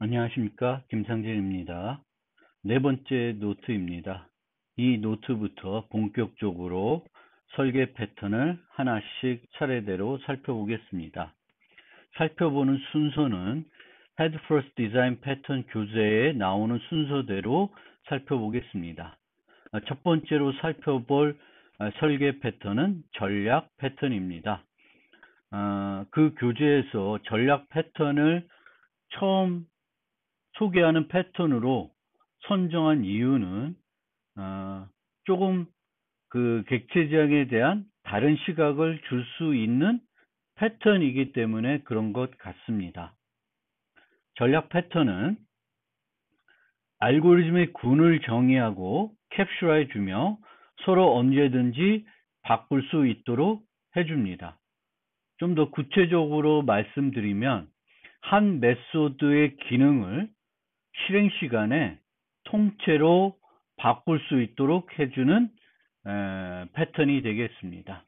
안녕하십니까, 김상진입니다. 네 번째 노트입니다. 이 노트부터 본격적으로 설계 패턴을 하나씩 차례대로 살펴보겠습니다. 살펴보는 순서는 Head First Design Pattern 교재에 나오는 순서대로 살펴보겠습니다. 첫 번째로 살펴볼 설계 패턴은 전략 패턴입니다. 그 교재에서 전략 패턴을 처음 소개하는 패턴으로 선정한 이유는 조금 그 객체 지향에 대한 다른 시각을 줄 수 있는 패턴이기 때문에 그런 것 같습니다. 전략 패턴은 알고리즘의 군을 정의하고 캡슐해 주며 서로 언제든지 바꿀 수 있도록 해줍니다. 좀 더 구체적으로 말씀드리면 한 메소드의 기능을 실행 시간에 통째로 바꿀 수 있도록 해주는 패턴이 되겠습니다.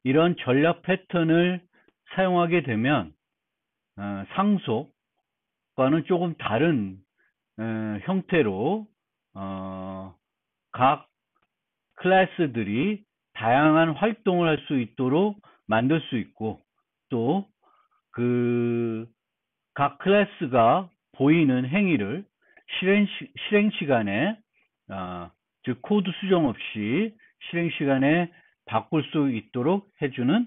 이런 전략 패턴을 사용하게 되면 상속과는 조금 다른 형태로 각 클래스들이 다양한 활동을 할 수 있도록 만들 수 있고, 또 그 각 클래스가 보이는 행위를 실행 시간에 즉 코드 수정 없이 실행 시간에 바꿀 수 있도록 해주는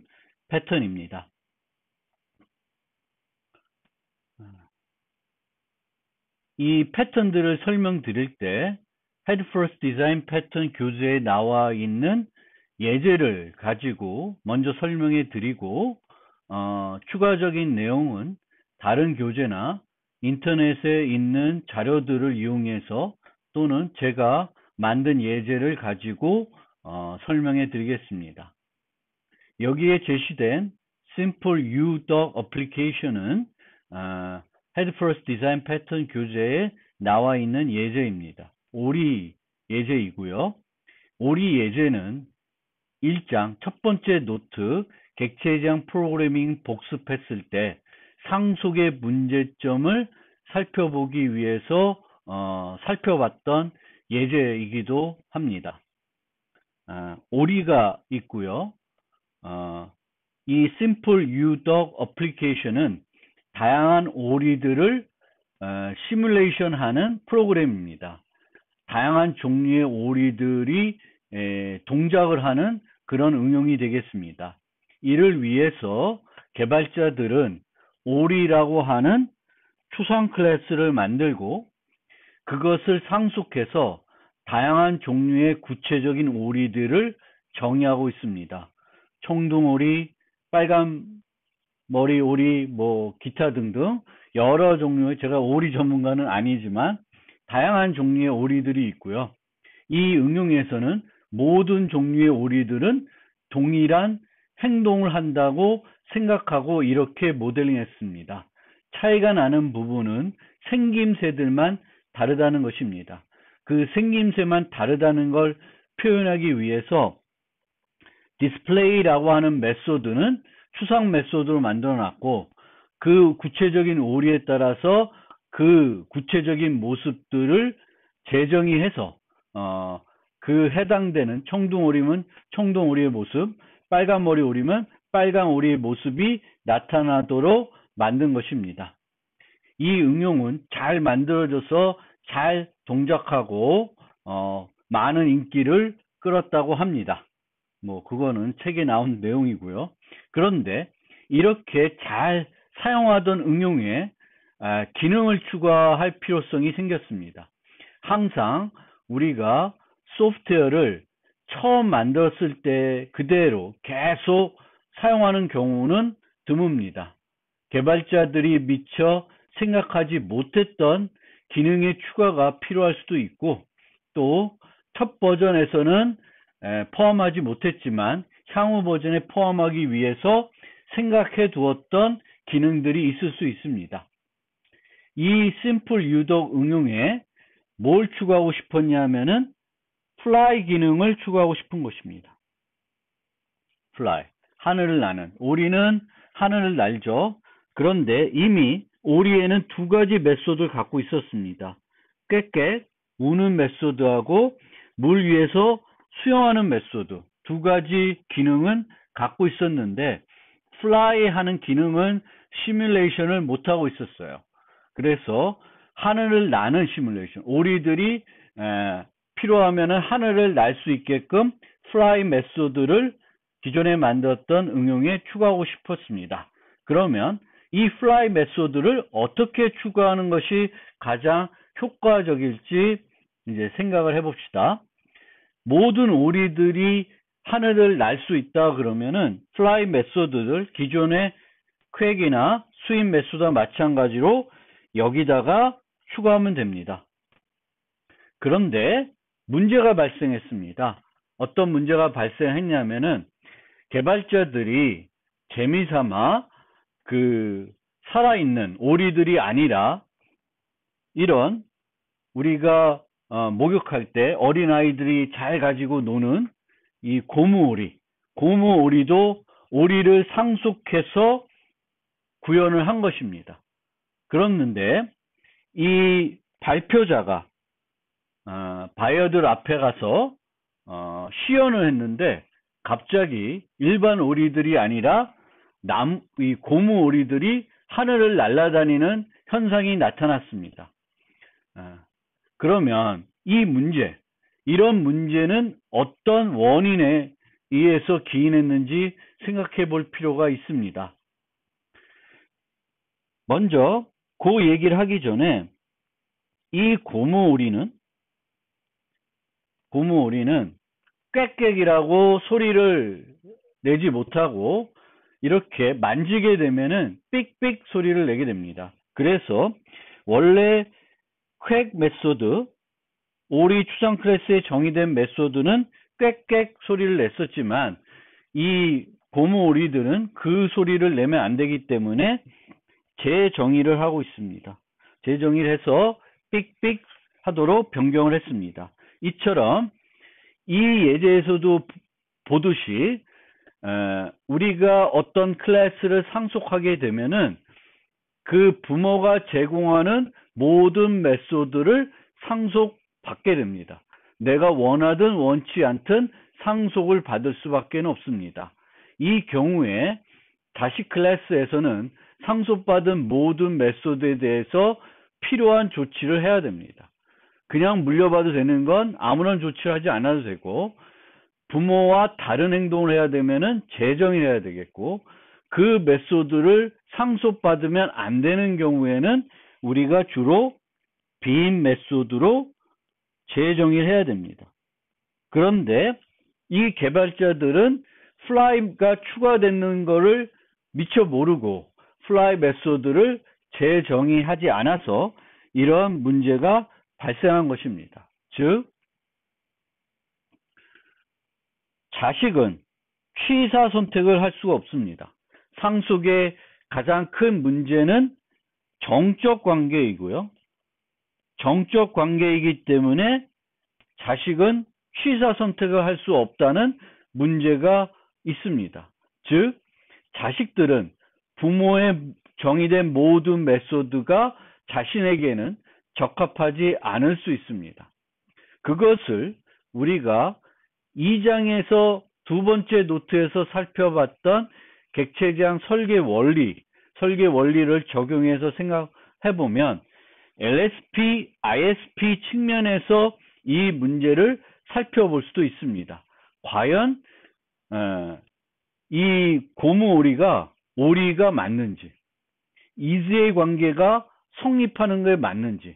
패턴입니다. 이 패턴들을 설명드릴 때 Head First Design Pattern 교재에 나와 있는 예제를 가지고 먼저 설명해 드리고, 추가적인 내용은 다른 교재나 인터넷에 있는 자료들을 이용해서 또는 제가 만든 예제를 가지고 설명해 드리겠습니다. 여기에 제시된 Simple U-Doc Application은 Head First Design Pattern 교재에 나와 있는 예제입니다. 오리 예제이고요. 오리 예제는 1장 첫 번째 노트 객체 지향 프로그래밍 복습했을 때 상속의 문제점을 살펴보기 위해서 살펴봤던 예제이기도 합니다. 오리가 있고요. 이 Simple U-Doc Application은 다양한 오리들을 시뮬레이션 하는 프로그램입니다. 다양한 종류의 오리들이 동작을 하는 그런 응용이 되겠습니다. 이를 위해서 개발자들은 오리라고 하는 추상 클래스를 만들고 그것을 상속해서 다양한 종류의 구체적인 오리들을 정의하고 있습니다. 청둥오리, 빨간 머리 오리, 기타 등등 여러 종류의, 제가 오리 전문가는 아니지만 다양한 종류의 오리들이 있고요. 이 응용에서는 모든 종류의 오리들은 동일한 행동을 한다고 생각하고 이렇게 모델링했습니다. 차이가 나는 부분은 생김새들만 다르다는 것입니다. 그 생김새만 다르다는 걸 표현하기 위해서 디스플레이라고 하는 메소드는 추상 메소드로 만들어 놨고, 그 구체적인 오리에 따라서 그 구체적인 모습들을 재정의해서 그 해당되는 청둥오리면 청둥오리의 모습, 빨간 머리 오리면 빨간 오리의 모습이 나타나도록 만든 것입니다. 이 응용은 잘 만들어져서 잘 동작하고 많은 인기를 끌었다고 합니다. 그거는 책에 나온 내용이고요. 그런데 이렇게 잘 사용하던 응용에 기능을 추가할 필요성이 생겼습니다. 항상 우리가 소프트웨어를 처음 만들었을 때 그대로 계속 사용하는 경우는 드뭅니다. 개발자들이 미처 생각하지 못했던 기능의 추가가 필요할 수도 있고, 또 첫 버전에서는 포함하지 못했지만 향후 버전에 포함하기 위해서 생각해 두었던 기능들이 있을 수 있습니다. 이 심플 유독 응용에 뭘 추가하고 싶었냐면은 fly 기능을 추가하고 싶은 것입니다. fly, 하늘을 나는. 오리는 하늘을 날죠. 그런데 이미 오리에는 두 가지 메소드를 갖고 있었습니다. 꽥꽥 우는 메소드하고 물 위에서 수영하는 메소드 두 가지 기능은 갖고 있었는데 fly 하는 기능은 시뮬레이션을 못하고 있었어요. 그래서 하늘을 나는 시뮬레이션 오리들이 필요하면 하늘을 날 수 있게끔 fly 메소드를 기존에 만들었던 응용에 추가하고 싶었습니다. 그러면 이 fly 메소드를 어떻게 추가하는 것이 가장 효과적일지 이제 생각을 해봅시다. 모든 오리들이 하늘을 날 수 있다 그러면은 fly 메소드를 기존의 퀘이나 스윙 메소드와 마찬가지로 여기다가 추가하면 됩니다. 그런데 문제가 발생했습니다. 어떤 문제가 발생했냐면은 개발자들이 재미삼아 살아있는 오리들이 아니라 이런 우리가 목욕할 때 어린아이들이 잘 가지고 노는 이 고무오리도 오리를 상속해서 구현을 한 것입니다. 그렇는데 이 발표자가 바이어들 앞에 가서 시연을 했는데 갑자기 일반 오리들이 아니라 이 고무 오리들이 하늘을 날아다니는 현상이 나타났습니다. 그러면 이런 문제는 어떤 원인에 의해서 기인했는지 생각해 볼 필요가 있습니다. 먼저 그 얘기를 하기 전에 이 고무 오리는 꽥꽥이라고 소리를 내지 못하고 이렇게 만지게 되면은 삑삑 소리를 내게 됩니다. 그래서 원래 퀘 메소드 오리 추상 클래스에 정의된 메소드는 꽥꽥 소리를 냈었지만 이 고무 오리들은 그 소리를 내면 안 되기 때문에 재정의를 하고 있습니다. 재정의를 해서 삑삑 하도록 변경을 했습니다. 이처럼 이 예제에서도 보듯이 우리가 어떤 클래스를 상속하게 되면은 그 부모가 제공하는 모든 메소드를 상속받게 됩니다. 내가 원하든 원치 않든 상속을 받을 수밖에 없습니다. 이 경우에 자식 클래스에서는 상속받은 모든 메소드에 대해서 필요한 조치를 해야 됩니다. 그냥 물려봐도 되는 건 아무런 조치를 하지 않아도 되고 부모와 다른 행동을 해야 되면은 재정의를 해야 되겠고 그 메소드를 상속받으면 안 되는 경우에는 우리가 주로 빈 메소드로 재정의를 해야 됩니다. 그런데 이 개발자들은 fly가 추가되는 것을 미처 모르고 fly 메소드를 재정의하지 않아서 이러한 문제가 발생한 것입니다. 즉 자식은 취사 선택을 할 수가 없습니다. 상속의 가장 큰 문제는 정적 관계이고요. 정적 관계이기 때문에 자식은 취사 선택을 할 수 없다는 문제가 있습니다. 즉 자식들은 부모의 정의된 모든 메소드가 자신에게는 적합하지 않을 수 있습니다. 그것을 우리가 2장에서 두 번째 노트에서 살펴봤던 객체지향 설계 원리를 적용해서 생각해보면 LSP, ISP 측면에서 이 문제를 살펴볼 수도 있습니다. 과연 이 고무 오리가 맞는지, 이즈의 관계가 성립하는 게 맞는지,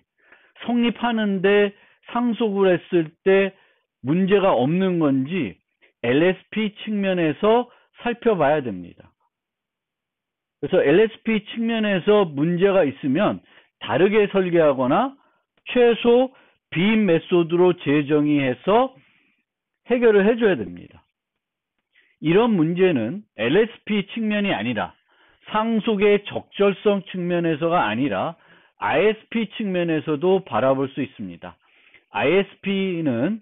성립하는데 상속을 했을 때 문제가 없는 건지 LSP 측면에서 살펴봐야 됩니다. 그래서 LSP 측면에서 문제가 있으면 다르게 설계하거나 최소 빈 메소드로 재정의해서 해결을 해줘야 됩니다. 이런 문제는 LSP 측면이 아니라 상속의 적절성 측면에서가 아니라 ISP 측면에서도 바라볼 수 있습니다. ISP는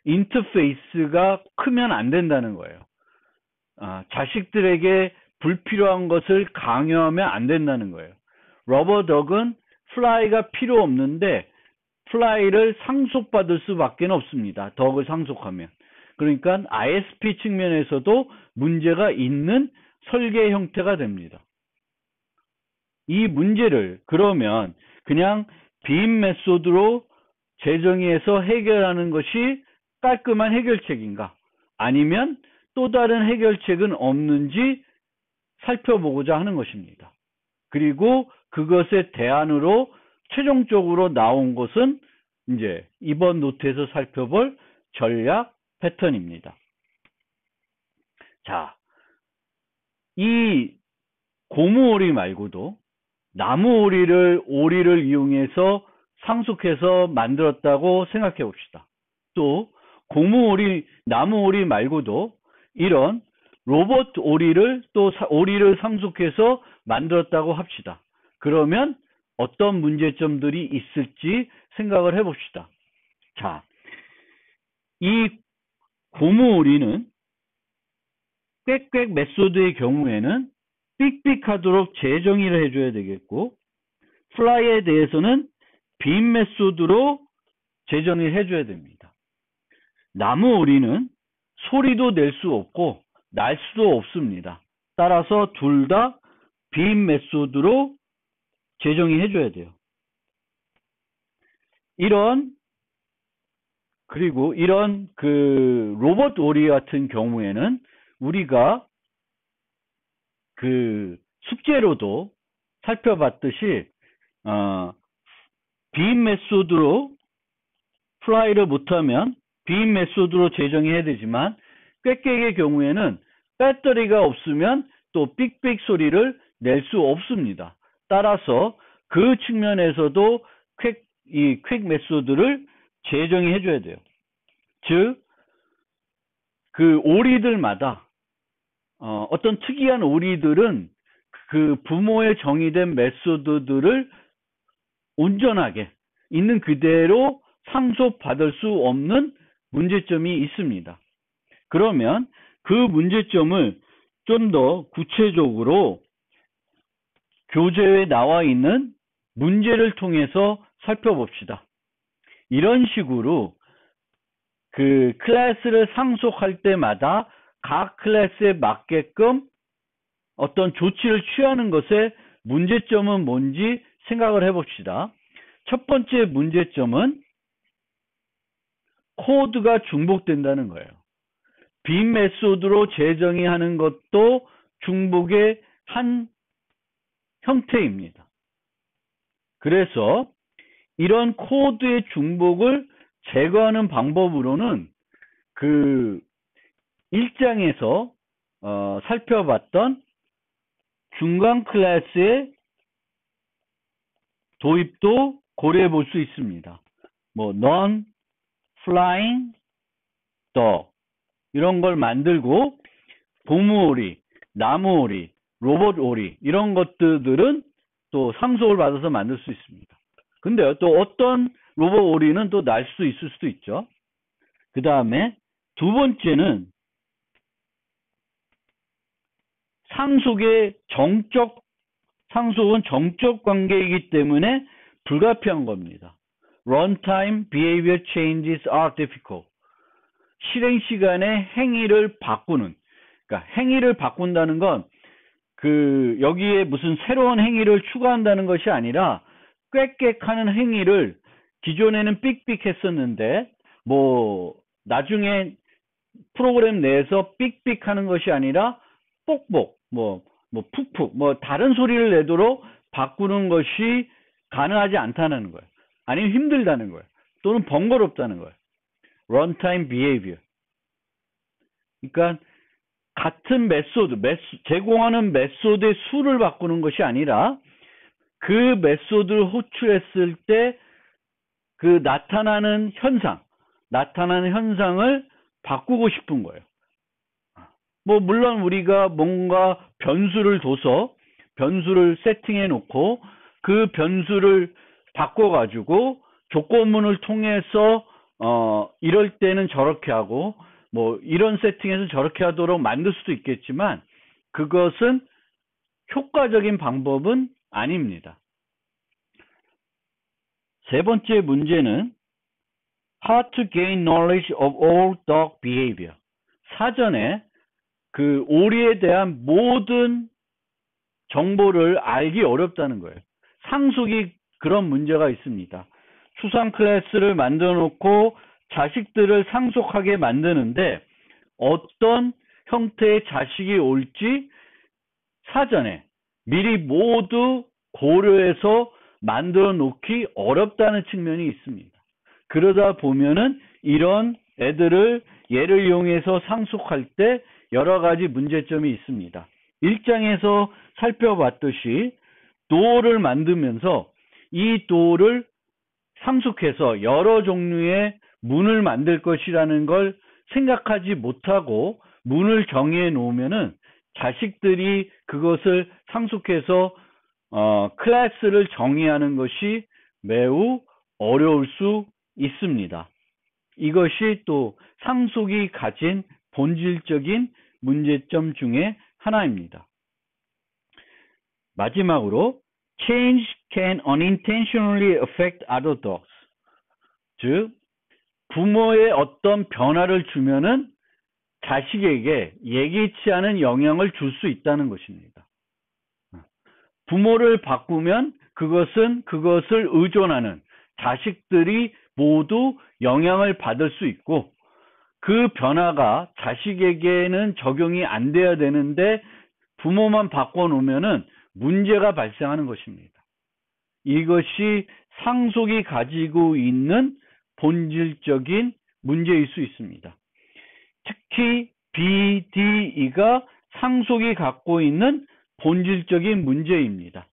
인터페이스가 크면 안 된다는 거예요. 자식들에게 불필요한 것을 강요하면 안 된다는 거예요. 러버덕은 fly가 필요 없는데 fly를 상속받을 수밖에 없습니다. 덕을 상속하면. 그러니까 ISP 측면에서도 문제가 있는 설계 형태가 됩니다. 이 문제를 그러면 그냥 빔 메소드로 재정의해서 해결하는 것이 깔끔한 해결책인가? 아니면 또 다른 해결책은 없는지 살펴보고자 하는 것입니다. 그리고 그것의 대안으로 최종적으로 나온 것은 이제 이번 노트에서 살펴볼 전략 패턴입니다. 자, 이 고무오리 말고도 오리를 이용해서 상속해서 만들었다고 생각해 봅시다. 또 나무오리 말고도 이런 로봇 오리를 오리를 상속해서 만들었다고 합시다. 그러면 어떤 문제점들이 있을지 생각을 해봅시다. 자, 이 고무오리는 꽥꽥 메소드의 경우에는 삑삑하도록 재정의를 해줘야 되겠고, 플라이에 대해서는 빔 메소드로 재정의를 해줘야 됩니다. 나무오리는 소리도 낼 수 없고 날 수도 없습니다. 따라서 둘 다 빔 메소드로 재정의해줘야 돼요. 그리고 이런 그 로봇 오리 같은 경우에는 우리가 그 숙제로도 살펴봤듯이 빔 메소드로 플라이를 못하면 빔 메소드로 재정의해야 되지만 꽥꽥의 경우에는 배터리가 없으면 또 삑삑 소리를 낼 수 없습니다. 따라서 그 측면에서도 퀵 메소드를 재정의해 줘야 돼요. 즉, 그 오리들마다 어떤 특이한 오리들은 그 부모의 정의된 메소드들을 온전하게 있는 그대로 상속받을 수 없는 문제점이 있습니다. 그러면 그 문제점을 좀 더 구체적으로 교재에 나와 있는 문제를 통해서 살펴봅시다. 이런 식으로 그 클래스를 상속할 때마다 각 클래스에 맞게끔 어떤 조치를 취하는 것의 문제점은 뭔지 생각을 해봅시다. 첫 번째 문제점은 코드가 중복된다는 거예요. 빔 메소드로 재정의하는 것도 중복의 한 형태입니다. 그래서 이런 코드의 중복을 제거하는 방법으로는 그 1장에서 살펴봤던 중간 클래스의 도입도 고려해 볼 수 있습니다. 뭐 non flying dog 이런 걸 만들고 고무오리, 나무오리, 로봇오리 이런 것들은 또 상속을 받아서 만들 수 있습니다. 근데 또 어떤 로봇오리는 또 날 수 있을 수도 있죠. 그 다음에 두 번째는 상속은 정적 관계이기 때문에 불가피한 겁니다. Runtime behavior changes are difficult. 실행 시간에 행위를 바꾸는, 그러니까 행위를 바꾼다는 건 그 여기에 무슨 새로운 행위를 추가한다는 것이 아니라 꽥꽥하는 행위를 기존에는 삑삑 했었는데 뭐 나중에 프로그램 내에서 삑삑 하는 것이 아니라 뽁뽁 뭐 푹푹 뭐 다른 소리를 내도록 바꾸는 것이 가능하지 않다는 거예요. 아니면 힘들다는 거예요. 또는 번거롭다는 거예요. Runtime behavior. 그러니까 같은 제공하는 메소드의 수를 바꾸는 것이 아니라 그 메소드를 호출했을 때 그 나타나는 현상을 바꾸고 싶은 거예요. 뭐 물론 우리가 뭔가 변수를 둬서 변수를 세팅해 놓고 그 변수를 바꿔 가지고 조건문을 통해서 이럴 때는 저렇게 하고 뭐 이런 세팅에서 저렇게 하도록 만들 수도 있겠지만 그것은 효과적인 방법은 아닙니다. 세 번째 문제는 How to gain knowledge of all dog behavior. 사전에 그 오리에 대한 모든 정보를 알기 어렵다는 거예요. 상속이 그런 문제가 있습니다. 수상 클래스를 만들어 놓고 자식들을 상속하게 만드는데 어떤 형태의 자식이 올지 사전에 미리 모두 고려해서 만들어 놓기 어렵다는 측면이 있습니다. 그러다 보면은 이런 애들을 얘를 이용해서 상속할 때 여러 가지 문제점이 있습니다. 1장에서 살펴봤듯이 도어를 만들면서 이 도어를 상속해서 여러 종류의 문을 만들 것이라는 걸 생각하지 못하고 문을 정해 놓으면은 자식들이 그것을 상속해서 클래스를 정의하는 것이 매우 어려울 수 있습니다. 이것이 또 상속이 가진 본질적인 문제점 중에 하나입니다. 마지막으로 change can unintentionally affect other dogs. 즉 부모의 어떤 변화를 주면은 자식에게 예기치 않은 영향을 줄 수 있다는 것입니다. 부모를 바꾸면 그것을 의존하는 자식들이 모두 영향을 받을 수 있고 그 변화가 자식에게는 적용이 안 돼야 되는데 부모만 바꿔놓으면은 문제가 발생하는 것입니다. 이것이 상속이 가지고 있는 본질적인 문제일 수 있습니다. 특히 BDE가 상속이 갖고 있는 본질적인 문제입니다.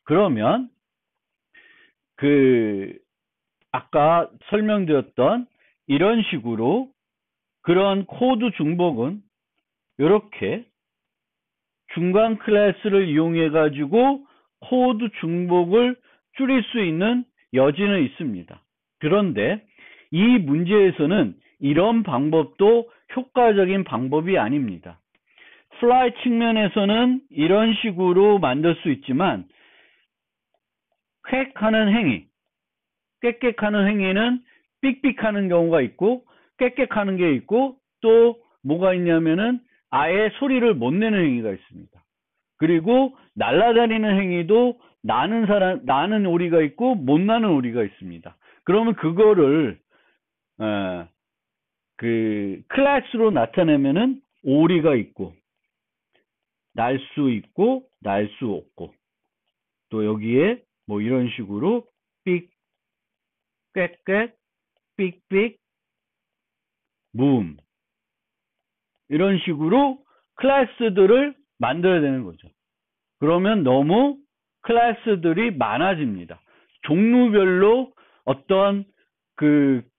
그러면 아까 설명드렸던 이런 식으로 그런 코드 중복은 이렇게 중간 클래스를 이용해 가지고 코드 중복을 줄일 수 있는 여지는 있습니다. 그런데 이 문제에서는 이런 방법도 효과적인 방법이 아닙니다. fly 측면에서는 이런 식으로 만들 수 있지만 퀘하는 행위, 꽥꽥하는 행위는 삑삑하는 경우가 있고 꽥꽥하는 게 있고 또 뭐가 있냐면은 아예 소리를 못 내는 행위가 있습니다. 그리고 날아다니는 행위도 나는 오리가 있고 못 나는 오리가 있습니다. 그러면 그거를 클래스로 나타내면은 오리가 있고 날 수 있고 날 수 없고 또 여기에 뭐 이런 식으로 삑, 꽥꽥, 삑삑, 문 이런 식으로 클래스들을 만들어야 되는 거죠. 그러면 너무 클래스들이 많아집니다. 종류별로 어떤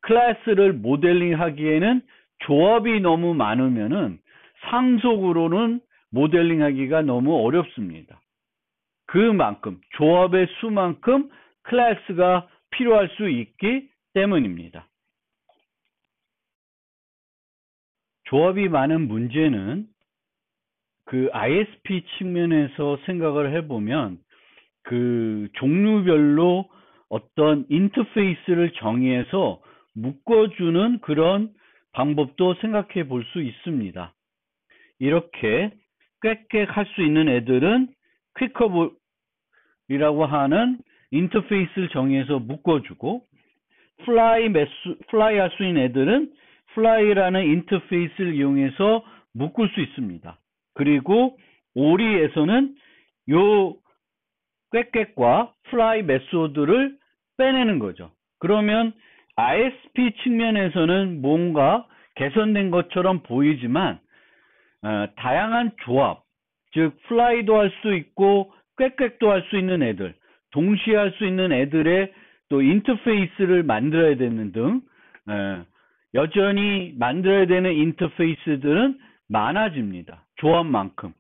클래스를 모델링 하기에는 조합이 너무 많으면은 상속으로는 모델링 하기가 너무 어렵습니다. 그만큼 조합의 수만큼 클래스가 필요할 수 있기 때문입니다. 조합이 많은 문제는 ISP 측면에서 생각을 해보면 종류별로 어떤 인터페이스를 정의해서 묶어주는 그런 방법도 생각해 볼 수 있습니다. 이렇게 꽥꽥 할 수 있는 애들은 퀵커블이라고 하는 인터페이스를 정의해서 묶어주고 플라이 할 수 있는 애들은 플라이라는 인터페이스를 이용해서 묶을 수 있습니다. 그리고 오리에서는 요 꽥꽥과 플라이 메소드를 빼내는 거죠. 그러면 ISP 측면에서는 뭔가 개선된 것처럼 보이지만 다양한 조합, 즉 플라이도 할 수 있고 꽥꽥도 할 수 있는 애들, 동시에 할 수 있는 애들의 또 인터페이스를 만들어야 되는 등 여전히 만들어야 되는 인터페이스들은 많아집니다. 조합만큼.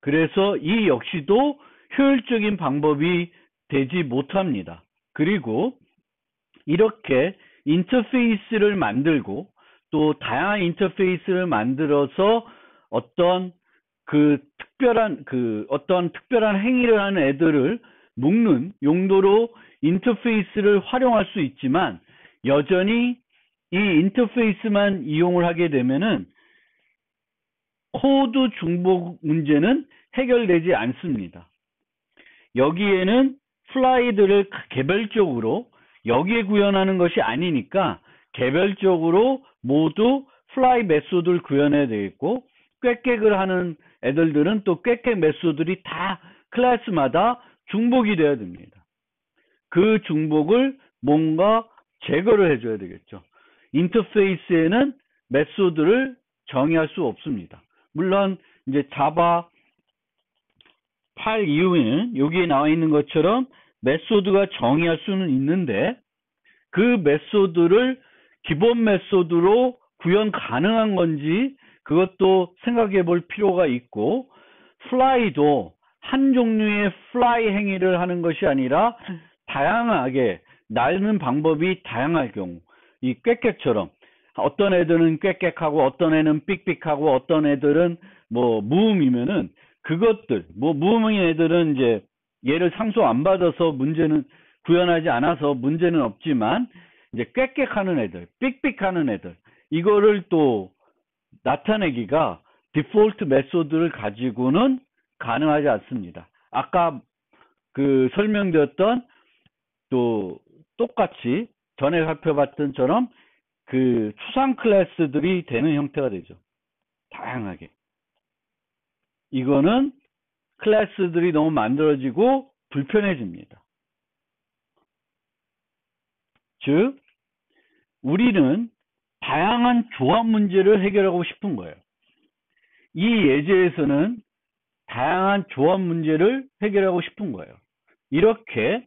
그래서 이 역시도 효율적인 방법이 되지 못합니다. 그리고 이렇게 인터페이스를 만들고 또 다양한 인터페이스를 만들어서 어떤 어떤 특별한 행위를 하는 애들을 묶는 용도로 인터페이스를 활용할 수 있지만, 여전히 이 인터페이스만 이용을 하게 되면은 코드 중복 문제는 해결되지 않습니다. 여기에는 플라이들을 개별적으로 여기에 구현하는 것이 아니니까 개별적으로 모두 플라이 메소드를 구현해야 되겠고, 꾀꾀을 하는 애들은 또 꾀꾀 메소드들이 다 클래스마다 중복이 돼야 됩니다. 그 중복을 뭔가 제거를 해줘야 되겠죠. 인터페이스에는 메소드를 정의할 수 없습니다. 물론 이제 자바 8 이후에는 여기에 나와 있는 것처럼 메소드가 정의할 수는 있는데, 그 메소드를 기본 메소드로 구현 가능한 건지 그것도 생각해 볼 필요가 있고, 플라이도 한 종류의 플라이 행위를 하는 것이 아니라 다양하게 날는 방법이 다양할 경우, 이 꾀꾀처럼 어떤 애들은 꾀꾀하고 어떤 애는 삑삑하고 어떤 애들은 뭐 무음이면은, 그것들 무음인 애들은 이제 얘를 상수 안 받아서 문제는 구현하지 않아서 문제는 없지만, 이제 꾀꾀하는 애들, 삑삑하는 애들, 이거를 또 나타내기가 디폴트 메소드를 가지고는 가능하지 않습니다. 아까 설명드렸던 또 똑같이 전에 살펴봤던처럼 추상 클래스들이 되는 형태가 되죠. 다양하게. 이거는 클래스들이 너무 만들어지고 불편해집니다. 즉, 우리는 다양한 조합 문제를 해결하고 싶은 거예요. 이 예제에서는 다양한 조합 문제를 해결하고 싶은 거예요. 이렇게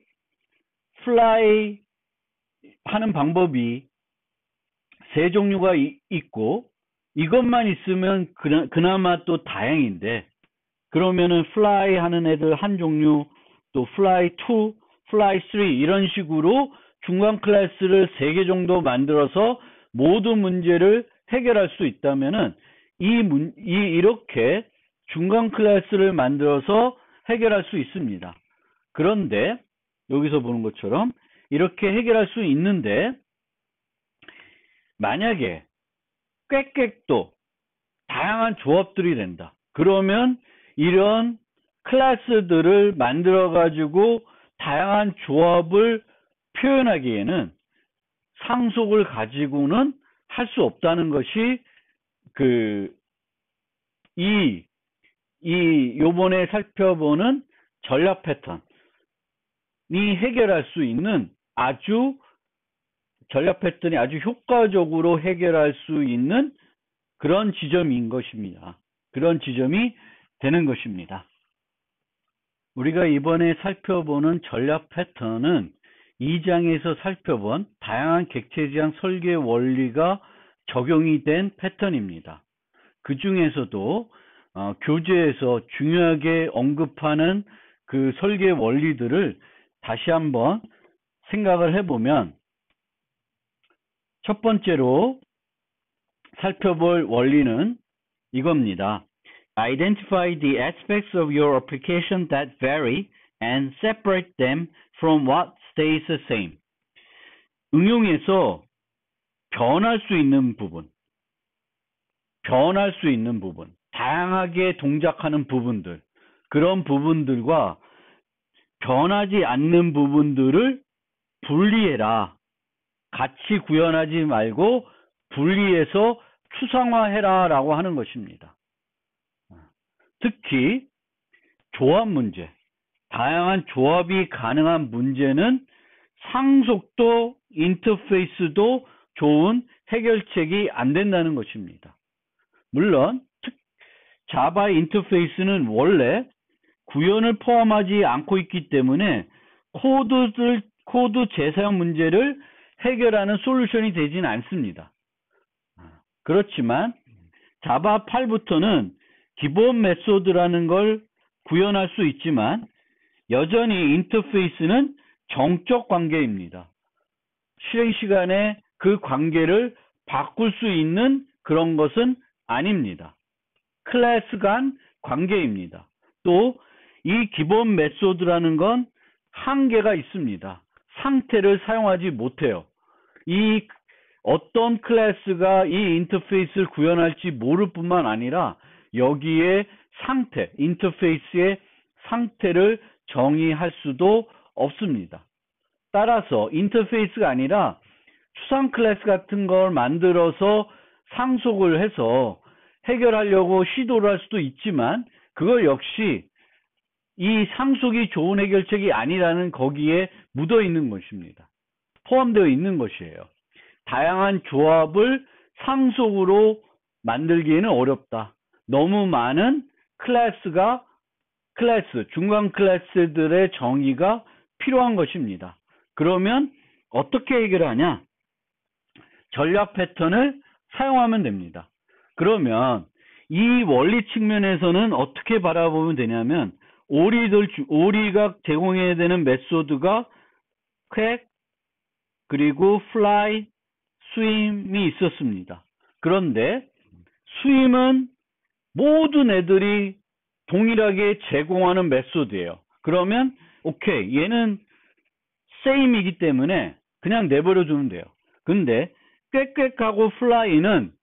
플라이 하는 방법이 세 종류가 있고, 이것만 있으면 그나마 또 다행인데, 그러면은 플라이 하는 애들 한 종류, 또 플라이 2, 플라이 3 이런 식으로 중간 클래스를 3개 정도 만들어서 모든 문제를 해결할 수 있다면은 이렇게 중간 클래스를 만들어서 해결할 수 있습니다. 그런데 여기서 보는 것처럼 이렇게 해결할 수 있는데, 만약에 꾀꾀도 다양한 조합들이 된다. 그러면 이런 클래스들을 만들어 가지고 다양한 조합을 표현하기에는 상속을 가지고는 할 수 없다는 것이 요번에 살펴보는 전략 패턴이 해결할 수 있는 전략 패턴이 아주 효과적으로 해결할 수 있는 그런 지점인 것입니다. 그런 지점이 되는 것입니다. 우리가 이번에 살펴보는 전략 패턴은 2장에서 살펴본 다양한 객체지향 설계 원리가 적용이 된 패턴입니다. 그 중에서도 교재에서 중요하게 언급하는 그 설계 원리들을 다시 한번 생각을 해보면, 첫 번째로 살펴볼 원리는 이겁니다. Identify the aspects of your application that vary and separate them from what stays the same. 응용에서 변할 수 있는 부분, 다양하게 동작하는 부분들, 그런 부분들과 변하지 않는 부분들을 분리해라. 같이 구현하지 말고 분리해서 추상화해라 라고 하는 것입니다. 특히 조합 문제, 다양한 조합이 가능한 문제는 상속도 인터페이스도 좋은 해결책이 안 된다는 것입니다. 물론 자바 인터페이스는 원래 구현을 포함하지 않고 있기 때문에 코드 재사용 문제를 해결하는 솔루션이 되지는 않습니다. 그렇지만 자바 8부터는 기본 메소드라는 걸 구현할 수 있지만, 여전히 인터페이스는 정적 관계입니다. 실행 시간에 그 관계를 바꿀 수 있는 그런 것은 아닙니다. 클래스 간 관계입니다. 또 이 기본 메소드라는 건 한계가 있습니다. 상태를 사용하지 못해요. 이 어떤 클래스가 이 인터페이스를 구현할지 모를 뿐만 아니라 여기에 상태, 인터페이스의 상태를 정의할 수도 없습니다. 따라서 인터페이스가 아니라 추상 클래스 같은 걸 만들어서 상속을 해서 해결하려고 시도를 할 수도 있지만 그걸 역시 이 상속이 좋은 해결책이 아니라는 거기에 묻어 있는 것입니다. 포함되어 있는 것이에요. 다양한 조합을 상속으로 만들기에는 어렵다. 너무 많은 중간 클래스들의 정의가 필요한 것입니다. 그러면 어떻게 해결하냐? 전략 패턴을 사용하면 됩니다. 그러면 이 원리 측면에서는 어떻게 바라보면 되냐면 오리가 제공해야 되는 메소드가 퀘 그리고 fly, swim이 있었습니다. 그런데 swim은 모든 애들이 동일하게 제공하는 메소드예요. 그러면 오케이, 얘는 same이기 때문에 그냥 내버려 두면 돼요. 근데 꽥꽥하고 fly는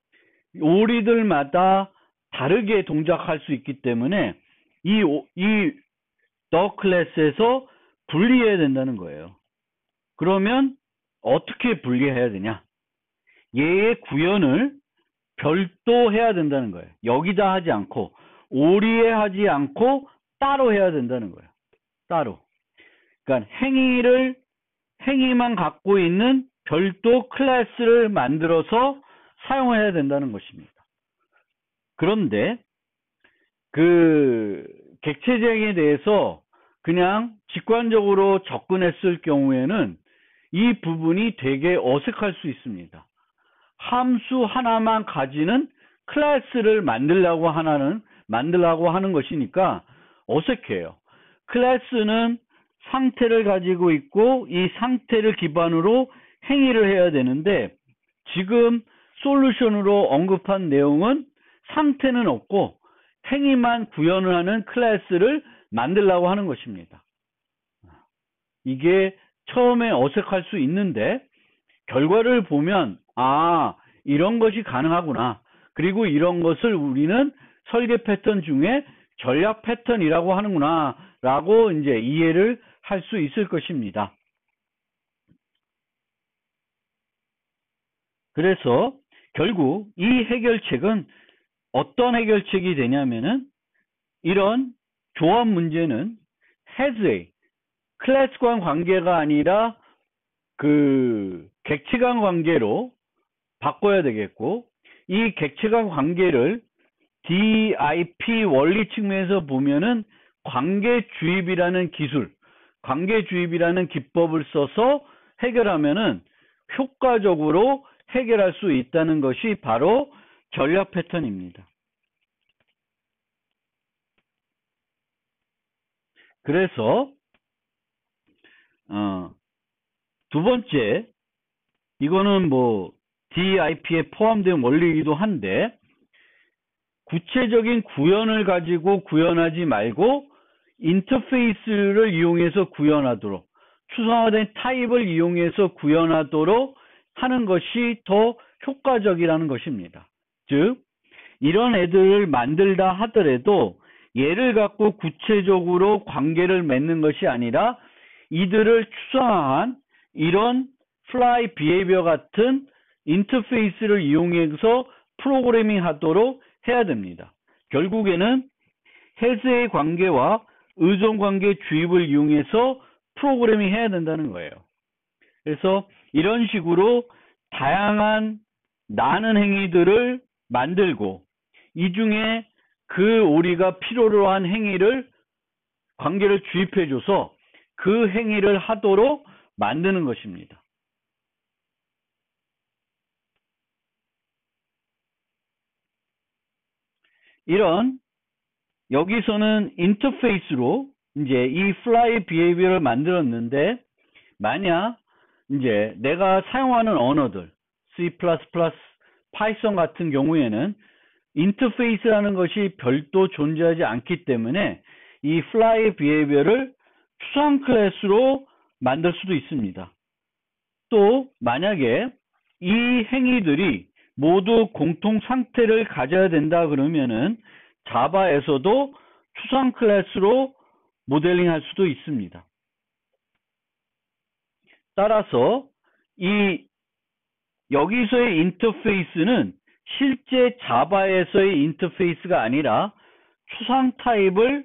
오리들마다 다르게 동작할 수 있기 때문에 이 더 클래스에서 분리해야 된다는 거예요. 그러면 어떻게 분리해야 되냐? 얘의 구현을 별도 해야 된다는 거예요. 여기다 하지 않고 오리에 하지 않고 따로 해야 된다는 거예요. 따로. 그러니까 행위만 갖고 있는 별도 클래스를 만들어서 사용해야 된다는 것입니다. 그런데 그 객체적에 대해서 그냥 직관적으로 접근했을 경우에는 이 부분이 되게 어색할 수 있습니다. 함수 하나만 가지는 클래스를 만들려고 하는 것이니까 어색해요. 클래스는 상태를 가지고 있고 이 상태를 기반으로 행위를 해야 되는데 지금 솔루션으로 언급한 내용은 상태는 없고 행위만 구현을 하는 클래스를 만들려고 하는 것입니다. 이게 처음에 어색할 수 있는데 결과를 보면 이런 것이 가능하구나. 그리고 이런 것을 우리는 설계 패턴 중에 전략 패턴이라고 하는구나 라고 이제 이해를 할 수 있을 것입니다. 그래서 결국 이 해결책은 어떤 해결책이 되냐면은 이런 조합 문제는 has 클래스 간 관계가 아니라 그 객체 간 관계로 바꿔야 되겠고 이 객체 간 관계를 DIP 원리 측면에서 보면은 관계주입이라는 기법을 써서 해결하면은 효과적으로 해결할 수 있다는 것이 바로 전략 패턴입니다. 그래서 두 번째, 이거는 뭐 DIP에 포함된 원리이기도 한데 구체적인 구현을 가지고 구현하지 말고 인터페이스를 이용해서 구현하도록, 추상화된 타입을 이용해서 구현하도록 하는 것이 더 효과적이라는 것입니다. 즉 이런 애들을 만들다 하더라도 얘를 갖고 구체적으로 관계를 맺는 것이 아니라 이들을 추상화한 이런 fly behavior 같은 인터페이스를 이용해서 프로그래밍 하도록 해야 됩니다. 결국에는 has의 관계와 의존 관계 주입을 이용해서 프로그래밍 해야 된다는 거예요. 그래서 이런 식으로 다양한 나는 행위들을 만들고 이 중에 그 우리가 필요로 한 행위를 관계를 주입해줘서 그 행위를 하도록 만드는 것입니다. 이런 여기서는 인터페이스로 이제 이 fly behavior를 만들었는데 만약 이제 내가 사용하는 언어들 C++, 파이썬 같은 경우에는 인터페이스라는 것이 별도 존재하지 않기 때문에 이 fly behavior를 추상 클래스로 만들 수도 있습니다. 또 만약에 이 행위들이 모두 공통 상태를 가져야 된다 그러면은 자바에서도 추상 클래스로 모델링할 수도 있습니다. 따라서 이 여기서의 인터페이스는 실제 자바에서의 인터페이스가 아니라 추상 타입을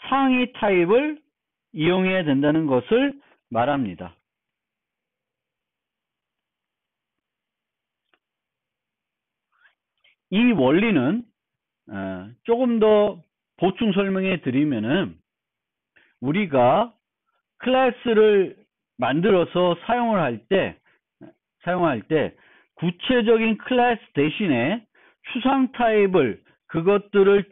상위 타입을 이용해야 된다는 것을 말합니다. 이 원리는 조금 더 보충 설명해 드리면은 우리가 클래스를 만들어서 사용할 때 구체적인 클래스 대신에 추상 타입을 그것들을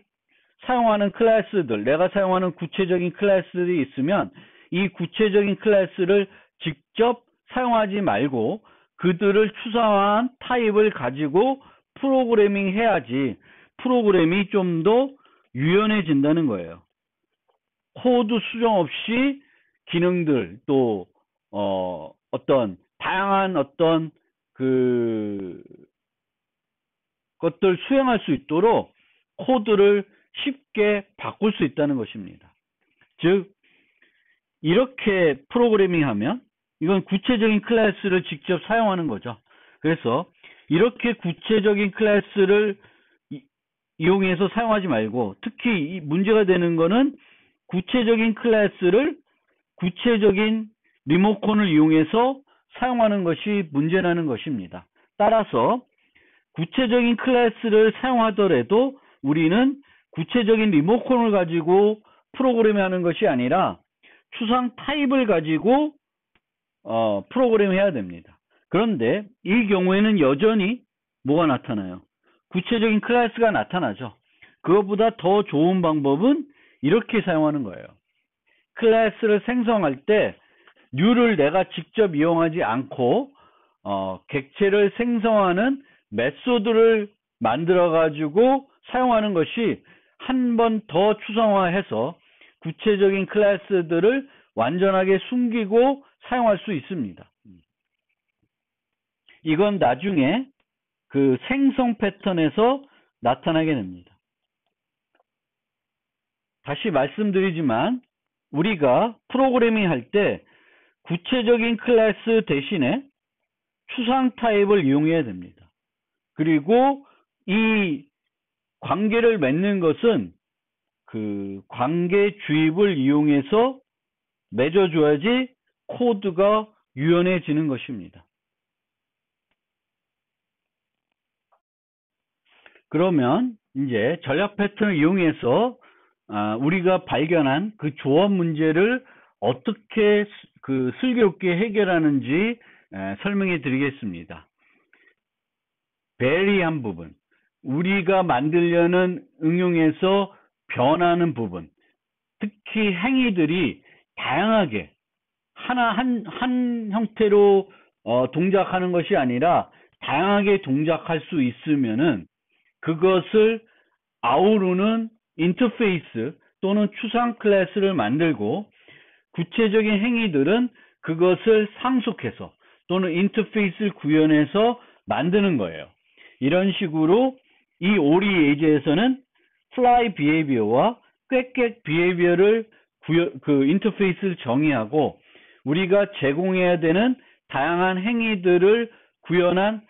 사용하는 클래스들, 내가 사용하는 구체적인 클래스들이 있으면 이 구체적인 클래스를 직접 사용하지 말고 그들을 추상화한 타입을 가지고 프로그래밍 해야지 프로그램이 좀 더 유연해진다는 거예요. 코드 수정 없이 기능들 또 어떤 다양한 어떤 것들 수행할 수 있도록 코드를 쉽게 바꿀 수 있다는 것입니다. 즉 이렇게 프로그래밍하면 이건 구체적인 클래스를 직접 사용하는 거죠. 그래서 이렇게 구체적인 클래스를 이용해서 사용하지 말고 특히 이 문제가 되는 거는 구체적인 클래스를 구체적인 리모컨을 이용해서 사용하는 것이 문제라는 것입니다. 따라서 구체적인 클래스를 사용하더라도 우리는 구체적인 리모컨을 가지고 프로그램하는 것이 아니라 추상 타입을 가지고 프로그램해야 됩니다. 그런데 이 경우에는 여전히 뭐가 나타나요? 구체적인 클래스가 나타나죠. 그것보다 더 좋은 방법은 이렇게 사용하는 거예요. 클래스를 생성할 때 new를 내가 직접 이용하지 않고 객체를 생성하는 메소드를 만들어 가지고 사용하는 것이 한 번 더 추상화해서 구체적인 클래스들을 완전하게 숨기고 사용할 수 있습니다. 이건 나중에 그 생성 패턴에서 나타나게 됩니다. 다시 말씀드리지만 우리가 프로그래밍 할 때 구체적인 클래스 대신에 추상 타입을 이용해야 됩니다. 그리고 이 관계를 맺는 것은 그 관계 주입을 이용해서 맺어줘야지 코드가 유연해지는 것입니다. 그러면 이제 전략 패턴을 이용해서 우리가 발견한 그 조합 문제를 어떻게 슬기롭게 해결하는지 설명해 드리겠습니다. 베리한 부분, 우리가 만들려는 응용에서 변하는 부분, 특히 행위들이 다양하게 한 형태로 동작하는 것이 아니라 다양하게 동작할 수 있으면은 그것을 아우르는 인터페이스 또는 추상 클래스를 만들고 구체적인 행위들은 그것을 상속해서 또는 인터페이스를 구현해서 만드는 거예요. 이런 식으로 이 오리 예제에서는 fly behavior와 꽥꽥 behavior를 인터페이스를 정의하고 우리가 제공해야 되는 다양한 행위들을 구현한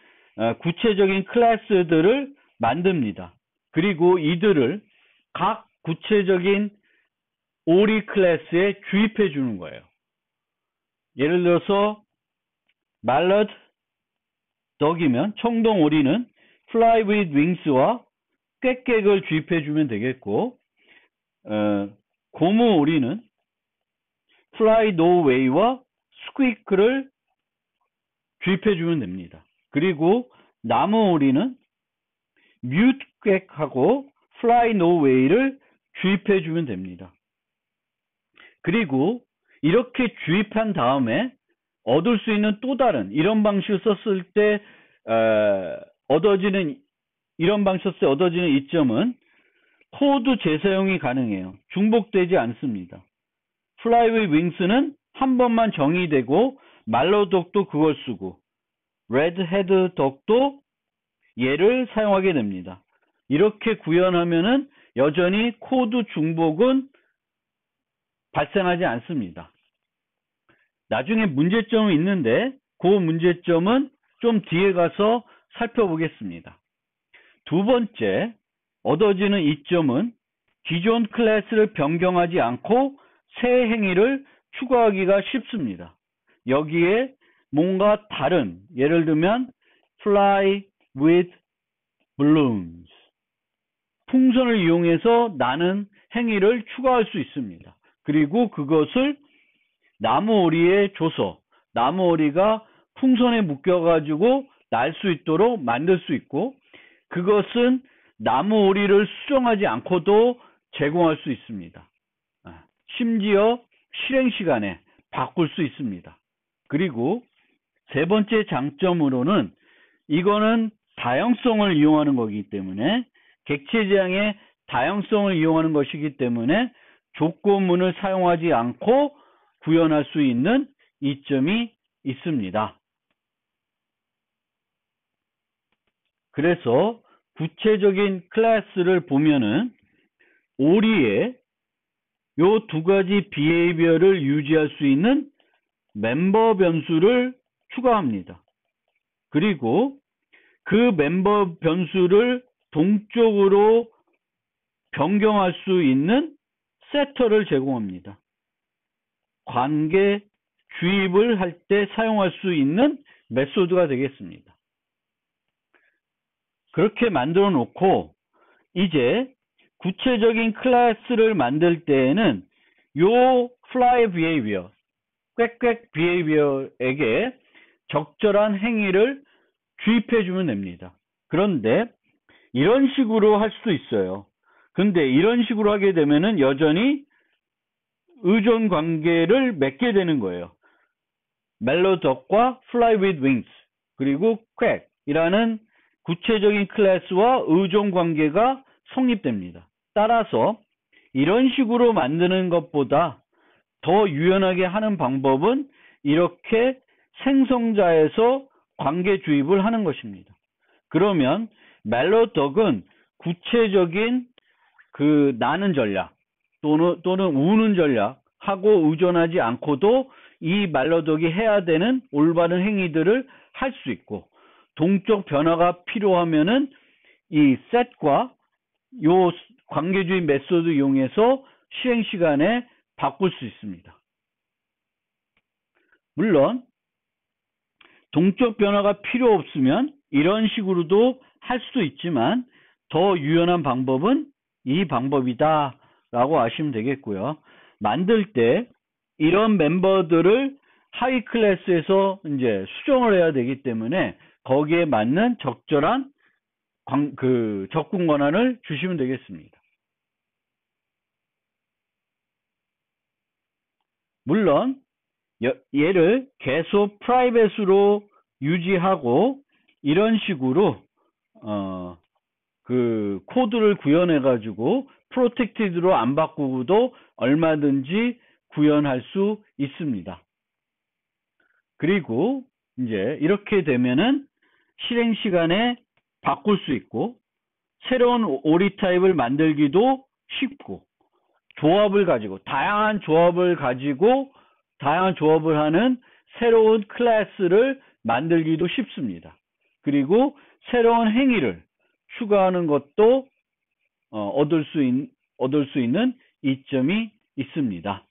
구체적인 클래스들을 만듭니다. 그리고 이들을 각 구체적인 오리 클래스에 주입해 주는 거예요. 예를 들어서 mallard, 덕이면 청동 오리는 fly with wings와 꽥꽥을 주입해 주면 되겠고 고무 오리는 fly no way와 squeak를 주입해 주면 됩니다. 그리고 나무 오리는 mute quack하고 fly no way를 주입해 주면 됩니다. 그리고 이렇게 주입한 다음에 얻을 수 있는 또 다른 이런 방식을 썼을 때 얻어지는 이런 방식으로 얻어지는 이점은 코드 재사용이 가능해요. 중복되지 않습니다. fly with wings는 한 번만 정의되고 말로 덕도 그걸 쓰고 red head 덕도 얘를 사용하게 됩니다. 이렇게 구현하면은 여전히 코드 중복은 발생하지 않습니다. 나중에 문제점은 있는데 그 문제점은 좀 뒤에 가서 살펴보겠습니다. 두 번째 얻어지는 이점은 기존 클래스를 변경하지 않고 새 행위를 추가하기가 쉽습니다. 여기에 뭔가 다른, 예를 들면 fly with balloons, 풍선을 이용해서 나는 행위를 추가할 수 있습니다. 그리고 그것을 나무오리에 줘서 나무오리가 풍선에 묶여가지고 날 수 있도록 만들 수 있고, 그것은 나무오리를 수정하지 않고도 제공할 수 있습니다. 심지어 실행 시간에 바꿀 수 있습니다. 그리고 세 번째 장점으로는 이거는 다양성을 이용하는 거기 때문에, 객체 지향의 다양성을 이용하는 것이기 때문에 조건문을 사용하지 않고 구현할 수 있는 이점이 있습니다. 그래서 구체적인 클래스를 보면은 오리에 요 두 가지 비헤이비어를 유지할 수 있는 멤버 변수를 추가합니다. 그리고 그 멤버 변수를 동적으로 변경할 수 있는 세터를 제공합니다. 관계 주입을 할 때 사용할 수 있는 메소드가 되겠습니다. 그렇게 만들어 놓고 이제 구체적인 클래스를 만들 때에는 요 fly behavior, 꽥꽥 behavior에게 적절한 행위를 주입해 주면 됩니다. 그런데 이런 식으로 할 수도 있어요. 근데 이런 식으로 하게 되면은 여전히 의존 관계를 맺게 되는 거예요. 멜로덕과 fly with wings, 그리고 꽥이라는 구체적인 클래스와 의존 관계가 성립됩니다. 따라서 이런 식으로 만드는 것보다 더 유연하게 하는 방법은 이렇게 생성자에서 관계 주입을 하는 것입니다. 그러면 멜로덕은 구체적인 그 나는 전략 또는 우는 전략하고 의존하지 않고도 이 멜로덕이 해야 되는 올바른 행위들을 할 수 있고, 동적 변화가 필요하면은 이 set과 요 관계주의 메소드 이용해서 실행 시간에 바꿀 수 있습니다. 물론 동적 변화가 필요 없으면 이런 식으로도 할 수도 있지만 더 유연한 방법은 이 방법이다 라고 아시면 되겠고요. 만들 때 이런 멤버들을 하위 클래스에서 이제 수정을 해야 되기 때문에 거기에 맞는 적절한 접근 권한을 주시면 되겠습니다. 물론 얘를 계속 프라이빗으로 유지하고 이런 식으로 그 코드를 구현해 가지고 프로텍티드로 안 바꾸고도 얼마든지 구현할 수 있습니다. 그리고 이제 이렇게 되면은 실행 시간에 바꿀 수 있고, 새로운 오리 타입을 만들기도 쉽고, 조합을 가지고 다양한 조합을 하는 새로운 클래스를 만들기도 쉽습니다. 그리고 새로운 행위를 추가하는 것도 얻을 수 있는 이점이 있습니다.